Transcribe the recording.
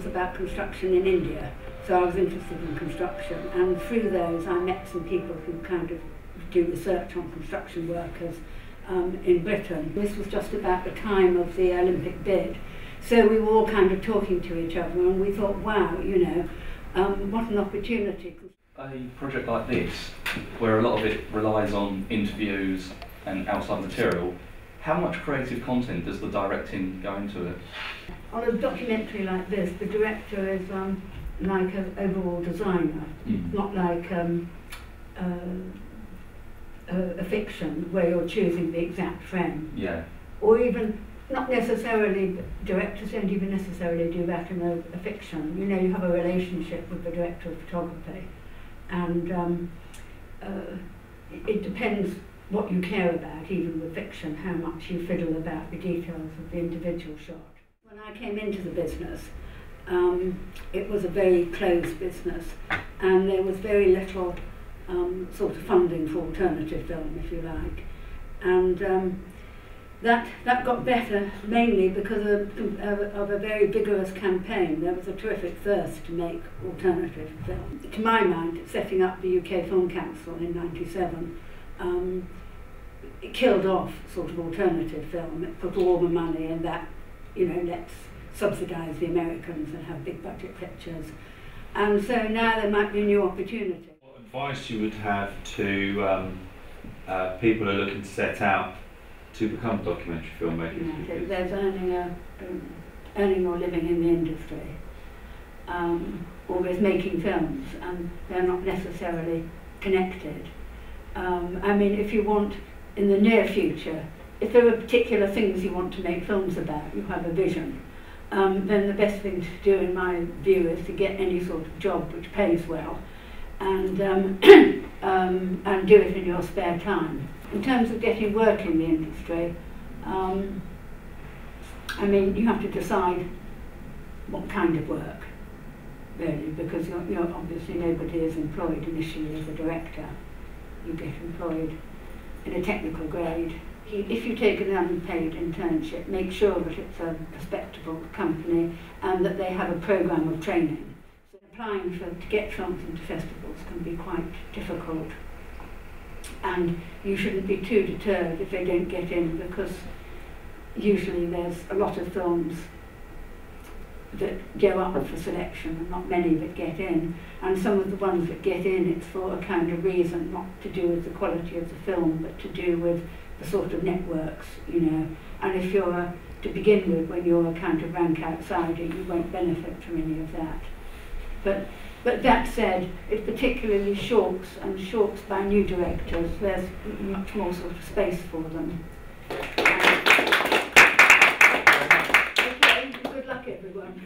about construction in India, so I was interested in construction, and through those I met some people who kind of do research on construction workers in Britain. This was just about the time of the Olympic bid, so we were all kind of talking to each other, and we thought, wow, you know, what an opportunity. A project like this, where a lot of it relies on interviews and outside material, how much creative content does the directing go into it? On a documentary like this, the director is like an overall designer, not like a fiction where you're choosing the exact frame. Yeah. Or even, not necessarily, directors don't even necessarily do that in a fiction. You know, you have a relationship with the director of photography, and it depends what you care about, even with fiction, how much you fiddle about the details of the individual shot. When I came into the business, it was a very closed business, and there was very little sort of funding for alternative film, if you like. And that got better mainly because of a very vigorous campaign. There was a terrific thirst to make alternative film. To my mind, setting up the UK Film Council in '97, it killed off sort of alternative film. It put all the money in that, you know, let's subsidise the Americans and have big budget pictures. And so now there might be a new opportunity. What advice you would have to people who are looking to set out to become documentary filmmakers? Yeah, there's earning or living in the industry, or there's making films, and they're not necessarily connected. I mean, if you want, in the near future, if there are particular things you want to make films about, you have a vision, then the best thing to do, in my view, is to get any sort of job which pays well, and do it in your spare time. In terms of getting work in the industry, I mean, you have to decide what kind of work, really, because you're obviously nobody is employed initially as a director. You get employed in a technical grade. If you take an unpaid internship, make sure that it's a respectable company and that they have a programme of training. So applying to get films into festivals can be quite difficult, and you shouldn't be too deterred if they don't get in, because usually there's a lot of films that go up for selection and not many that get in, and some of the ones that get in, it's for a kind of reason, not to do with the quality of the film, but to do with the sort of networks, you know. And if you're, to begin with, when you're a kind of rank outsider, you won't benefit from any of that. But that said, it's particularly shorts, and shorts by new directors, there's much more sort of space for them. Okay, good luck everyone.